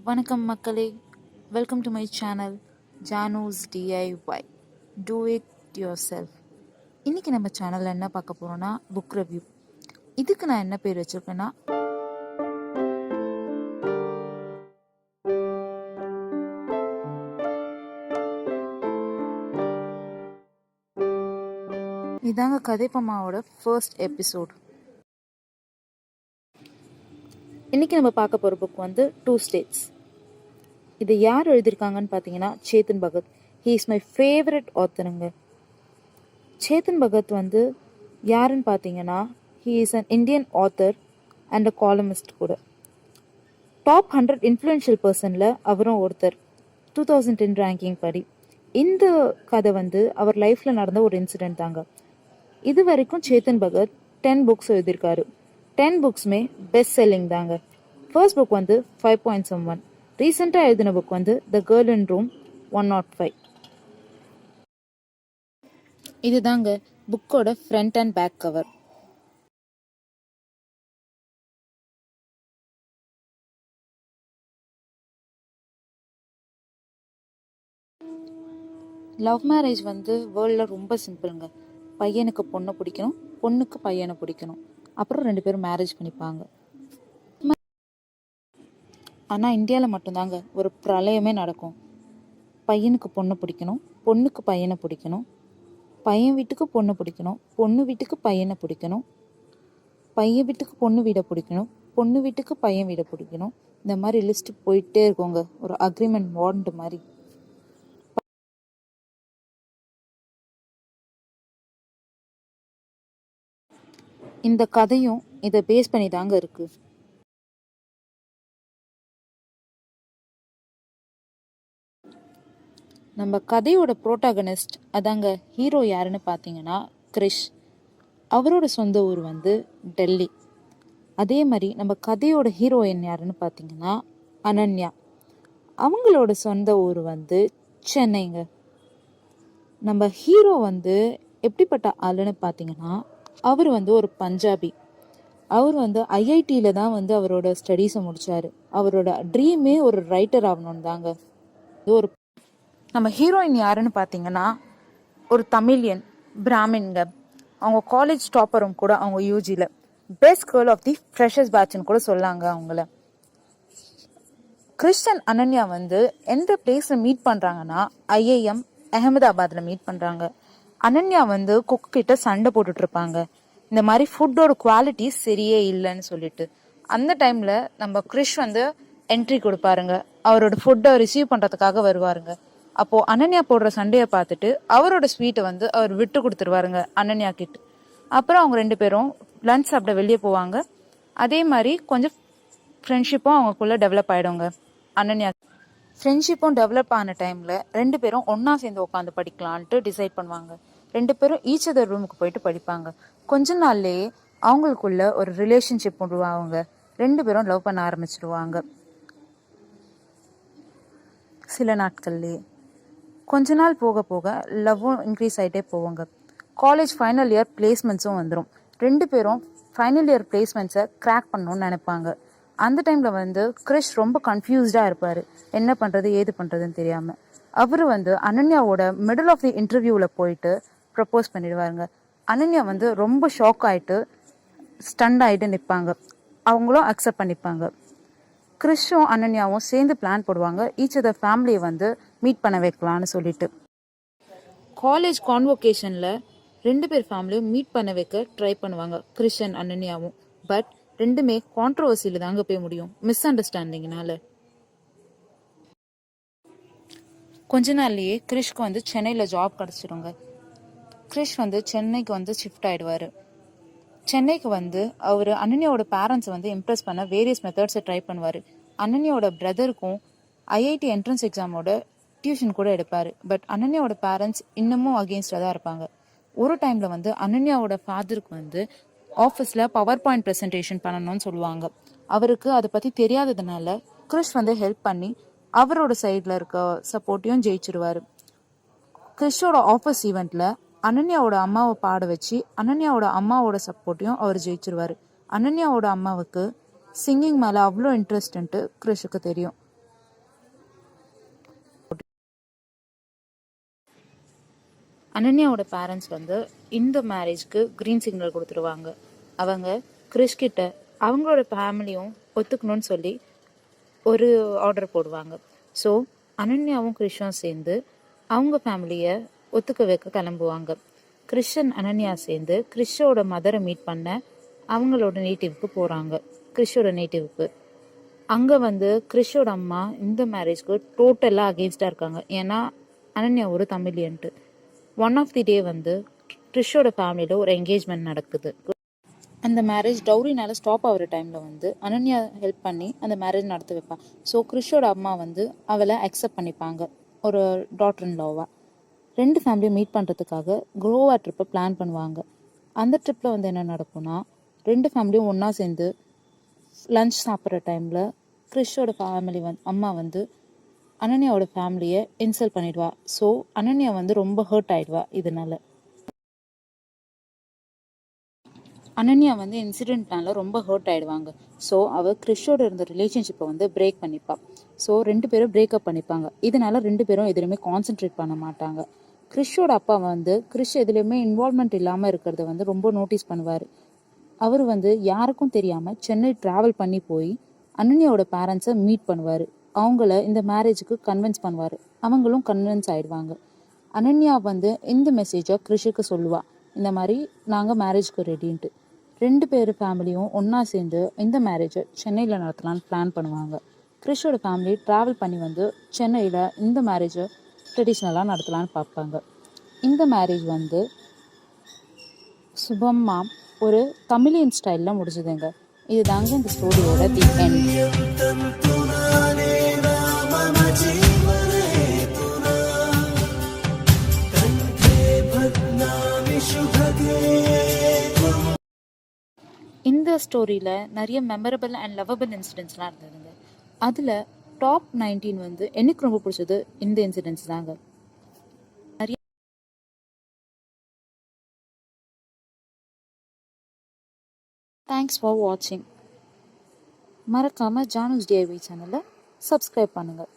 வணக்கம் மக்களே, welcome to my channel ஜானூஸ் DIY do it yourself. இன்றைக்கி நம்ம சேனலில் என்ன பார்க்க போகிறோன்னா புக் ரிவ்யூ. இதுக்கு நான் என்ன பேர் வச்சுருக்கேன்னா இதாங்க கதைப்பம்மாவோட ஃபர்ஸ்ட் எபிசோட். இன்றைக்கி நம்ம பார்க்க போகிற புக் வந்து 2 States. இது யார் எழுதியிருக்காங்கன்னு பார்த்தீங்கன்னா Chetan Bhagat. He is my favourite ஆத்தருங்க. சேத்தன் பகத் வந்து யாருன்னு பார்த்தீங்கன்னா he is an Indian author and a columnist கூட. டாப் 100 இன்ஃப்ளூயன்ஷியல் பர்சனில் அவரும் ஒருத்தர் 2010 ரேங்கிங் படி. இந்த கதை வந்து அவர் லைஃப்பில் நடந்த ஒரு இன்சிடென்ட் தாங்க. இது வரைக்கும் சேத்தன் பகத் 10 புக்ஸ் எழுதியிருக்காரு. 10 புக்ஸுமே பெஸ்ட் செல்லிங் தாங்க. ஃபர்ஸ்ட் புக் வந்து 5.71. ரீசெண்டாக எழுதின புக் வந்து த கேர்ள் இன் ரூம் 105. இது தாங்க புக்கோட front and back cover. Love marriage வந்து வேர்ல்டில் ரொம்ப சிம்பிளுங்க. பையனுக்கு பொண்ணை பிடிக்கணும், பொண்ணுக்கு பையனை பிடிக்கணும், அப்புறம் 2 பேரும் மேரேஜ் பண்ணிப்பாங்க. ஆனால் இந்தியாவில் மட்டும்தாங்க ஒரு பிரளயமே நடக்கும். பையனுக்கு பொண்ணை பிடிக்கணும், பொண்ணுக்கு பையனை பிடிக்கணும், பையன் வீட்டுக்கு பொண்ணு பிடிக்கணும், பொண்ணு வீட்டுக்கு பையனை பிடிக்கணும், பையன் வீட்டுக்கு பொண்ணு வீடை பிடிக்கணும், பொண்ணு வீட்டுக்கு பையன் வீடை பிடிக்கணும். இந்த மாதிரி லிஸ்ட் போயிட்டே இருக்கோங்க, ஒரு அக்ரிமெண்ட் வாரண்ட் மாதிரி. இந்த கதையும் இதை பேஸ் பண்ணி தாங்க இருக்கு. நம்ம கதையோட புரோட்டாகனிஸ்ட் அதாங்க ஹீரோ யாருன்னு பார்த்தீங்கன்னா கிரிஷ். அவரோட சொந்த ஊர் வந்து டெல்லி. அதே மாதிரி நம்ம கதையோட ஹீரோயின் யாருன்னு பார்த்தீங்கன்னா அனன்யா. அவங்களோட சொந்த ஊர் வந்து சென்னைங்க. நம்ம ஹீரோ வந்து எப்படிப்பட்ட ஆளுன்னு பார்த்தீங்கன்னா அவர் வந்து ஒரு பஞ்சாபி. அவர் வந்து ஐஐடியில் தான் வந்து அவரோட ஸ்டடீஸை முடித்தார். அவரோட ட்ரீமே ஒரு ரைட்டர் ஆகணும்னு தாங்க. ஒரு நம்ம ஹீரோயின் யாருன்னு பார்த்தீங்கன்னா ஒரு தமிழியன் பிராமின்ங்க. அவங்க காலேஜ் டாப்பரும் கூட. அவங்க யூஜியில் best girl of the freshers பேட்ச்னு கூட சொல்லாங்க அவங்கள. கிறிஸ்டன் அனன்யா வந்து எந்த பிளேஸில் மீட் பண்ணுறாங்கன்னா ஐஐஎம் அகமதாபாத்தில் மீட் பண்ணுறாங்க. அனன்யா வந்து குக் கிட்ட சண்டை போட்டுட்டு இருப்பாங்க, இந்த மாதிரி ஃபுட்டோட குவாலிட்டி சரியே இல்லைன்னு சொல்லிட்டு. அந்த டைமில் நம்ம கிறிஷ் வந்து என்ட்ரி கொடுப்பாருங்க. அவரோட ஃபுட்டை ரிசீவ் பண்ணுறதுக்காக வருவாருங்க. அப்போது அனன்யா போடுற சண்டையை பார்த்துட்டு அவரோட ஸ்வீட்டை வந்து அவர் விட்டு கொடுத்துருவாருங்க அனன்யா கிட்ட. அப்புறம் அவங்க 2 பேரும் லன்ச் சாப்பிட வெளியே போவாங்க. அதே மாதிரி கொஞ்சம் ஃப்ரெண்ட்ஷிப்பும் அவங்களுக்குள்ளே டெவலப் ஆகிடுங்க. அனன்யா ஃப்ரெண்ட்ஷிப்பும் டெவலப் ஆன டைமில் 2 பேரும் ஒன்றா சேர்ந்து உட்காந்து படிக்கலான்ட்டு டிசைட் பண்ணுவாங்க. 2 பேரும் ஈச் அதர் ரூமுக்கு போயிட்டு படிப்பாங்க. கொஞ்ச நாள்லேயே அவங்களுக்குள்ள ஒரு ரிலேஷன்ஷிப் உருவாங்க. 2 பேரும் லவ் பண்ண ஆரம்பிச்சிடுவாங்க. சில நாட்கள்லேயே கொஞ்ச நாள் போக போக லவ்வும் இன்க்ரீஸ் ஆகிட்டே போவாங்க. காலேஜ் ஃபைனல் இயர் பிளேஸ்மெண்ட்ஸும் வந்துடும். 2 பேரும் ஃபைனல் இயர் பிளேஸ்மெண்ட்ஸை கிராக் பண்ணணும்னு நினைப்பாங்க. அந்த டைமில் வந்து கிரிஷ் ரொம்ப கன்ஃபியூஸ்டாக இருப்பார், என்ன பண்ணுறது ஏது பண்ணுறதுன்னு தெரியாமல். அவர் வந்து அனன்யாவோட மிடில் ஆஃப் தி இன்டர்வியூவில் போயிட்டு ப்ரப்போஸ் பண்ணிடுவாருங்க. அனன்யா வந்து ரொம்ப ஷாக் ஆகிட்டு ஸ்டண்ட் ஆகிட்டு நிற்பாங்க. அவங்களும் அக்செப்ட் பண்ணிப்பாங்க. கிறிஷும் அனன்யாவும் சேர்ந்து பிளான் போடுவாங்க, ஈச் அதர் ஃபேமிலியை வந்து மீட் பண்ண வைக்கலான்னு சொல்லிட்டு. காலேஜ் கான்வொகேஷனில் 2 பேர் ஃபேமிலியும் மீட் பண்ண வைக்க ட்ரை பண்ணுவாங்க கிறிஷ் அண்ட் அனன்யாவும். பட் 2மே கான்ட்ரவர்சியில் தாங்க போய் முடியும், மிஸ் அண்டர்ஸ்டாண்டிங்னால. கொஞ்ச நாள்லேயே கிறிஷ்க்கு வந்து சென்னையில் ஜாப் கிடச்சிடுங்க. கிறிஷ் வந்து சென்னைக்கு வந்து ஷிஃப்ட் ஆகிடுவார். சென்னைக்கு வந்து அவர் அனன்யாவோட பேரண்ட்ஸை வந்து இம்ப்ரெஸ் பண்ண வேரியஸ் மெத்தட்ஸை ட்ரை பண்ணுவார். அனன்யாவோட பிரதருக்கும் ஐஐடி என்ட்ரன்ஸ் எக்ஸாமோட டியூஷன் கூட எடுப்பார். பட் அனன்யாவோட பேரண்ட்ஸ் இன்னமும் அகெயின்ஸ்டாக தான் இருப்பாங்க. ஒரு டைமில் வந்து அனன்யாவோட ஃபாதருக்கு வந்து ஆஃபீஸில் பவர் பாயிண்ட் ப்ரெசன்டேஷன் பண்ணணும்னு சொல்லுவாங்க. அவருக்கு அதை பற்றி தெரியாததுனால கிறிஷ் வந்து ஹெல்ப் பண்ணி அவரோட சைடில் இருக்க சப்போர்ட்டையும் ஜெயிச்சிருவார். கிறிஷோட ஆஃபீஸ் ஈவெண்ட்டில் அனன்யாவோட அம்மாவை பாட வச்சு அனன்யாவோட அம்மாவோட சப்போர்ட்டையும் அவர் ஜெயிச்சிருவார். அனன்யாவோட அம்மாவுக்கு சிங்கிங் மேலே அவ்வளோ இன்ட்ரெஸ்ட்ன்ட்டு கிறிஷுக்கு தெரியும். அனன்யாவோட பேரண்ட்ஸ் வந்து இந்த மேரேஜ்க்கு க்ரீன் சிக்னல் கொடுத்துருவாங்க. அவங்க கிறிஷ் கிட்ட அவங்களோட ஃபேமிலியும் ஒத்துக்கணும்னு சொல்லி ஒரு ஆர்டர் போடுவாங்க. ஸோ அனன்யாவும் கிறிஷும் சேர்ந்து அவங்க ஃபேமிலியை ஒத்துக்க வைக்க கிளம்புவாங்க. கிறிஷ் அண்ட் அனன்யா சேர்ந்து கிறிஷோட மதரை மீட் பண்ண அவங்களோட நேட்டிவ்க்கு போகிறாங்க. கிறிஷோட நேட்டிவ்க்கு அங்கே வந்து கிறிஷோட அம்மா இந்த மேரேஜ்க்கு டோட்டலாக அகெயின்ஸ்டாக இருக்காங்க. ஏன்னா அனன்யா ஒரு தமிழியன்ட்டு. ஒன் ஆஃப் தி டே வந்து கிறிஷோட ஃபேமிலியில் ஒரு என்கேஜ்மெண்ட் நடக்குது. அந்த மேரேஜ் டவுரினால ஸ்டாப் ஆகிற டைமில் வந்து அனன்யா ஹெல்ப் பண்ணி அந்த மேரேஜ் நடத்தி வைப்பாள். ஸோ கிறிஷோட அம்மா வந்து அவளை அக்செப்ட் பண்ணிப்பாங்க ஒரு டாட்டர் இன் லாவாக. ரெண்டு ஃபேமிலியும் மீட் பண்ணுறதுக்காக கோவா ட்ரிப்பை பிளான் பண்ணுவாங்க. அந்த ட்ரிப்பில் வந்து என்ன நடக்கும்னா, ரெண்டு ஃபேமிலியும் ஒன்றா சேர்ந்து லன்ச் சாப்பிட்ற டைமில் கிறிஷோட ஃபேமிலி அம்மா வந்து அனன்யாவோட ஃபேமிலியை இன்சல்ட் பண்ணிடுவா. ஸோ அனன்யா வந்து ரொம்ப ஹர்ட் ஆகிடுவா. இதனால அனன்யா வந்து இன்சிடென்ட்னால ரொம்ப ஹர்ட் ஆகிடுவாங்க. ஸோ அவள் கிறிஷோட இருந்த ரிலேஷன்ஷிப்பை வந்து பிரேக் பண்ணிப்பாள். ஸோ ரெண்டு பேரும் பிரேக்கப் பண்ணிப்பாங்க. இதனால ரெண்டு பேரும் எதுலையுமே கான்சென்ட்ரேட் பண்ண மாட்டாங்க. கிறிஷோட அப்பா வந்து கிறிஷ் எதுலேயுமே இன்வால்மெண்ட் இல்லாமல் இருக்கிறத வந்து ரொம்ப நோட்டீஸ் பண்ணுவார். அவர் வந்து யாருக்கும் தெரியாமல் சென்னை ட்ராவல் பண்ணி போய் அனன்யாவோட பேரண்ட்ஸை மீட் பண்ணுவார். அவங்கள இந்த மேரேஜுக்கு கன்வின்ஸ் பண்ணுவார். அவங்களும் கன்வின்ஸ் ஆகிடுவாங்க. அனன்யா வந்து இந்த மெசேஜை கிறிஷுக்கு சொல்லுவாள், இந்த மாதிரி நாங்கள் மேரேஜ்க்கு ரெடின்ட்டு. ரெண்டு பேர் ஃபேமிலியும் ஒன்றா சேர்ந்து இந்த மேரேஜை சென்னையில் நடத்தலான்னு பிளான் பண்ணுவாங்க. கிறிஷோட ஃபேமிலி ட்ராவல் பண்ணி வந்து சென்னையில் இந்த மேரேஜை ட்ரெடிஷ்னலாக நடத்தலான்னு பார்ப்பாங்க. இந்த மேரேஜ் வந்து சுபம்மா ஒரு தமிழியன் ஸ்டைலில் முடிஞ்சுதுங்க. இது தாங்க இந்த ஸ்டோரியோட தி எண்ட். இந்த ஸ்டோரியில் நிறைய மெமரபிள் அண்ட் லவபிள் இன்சிடென்ட்ஸ்லாம் இருந்ததுங்க. அதில் டாப் 19 வந்து எனக்கு ரொம்ப பிடிச்சது இந்த இன்சிடென்ட்ஸ் தாங்க. நிறைய தேங்க்ஸ் ஃபார் வாட்சிங். மறக்காமல் ஜானுஸ் டிஐவி சேனலை சப்ஸ்கிரைப் பண்ணுங்கள்.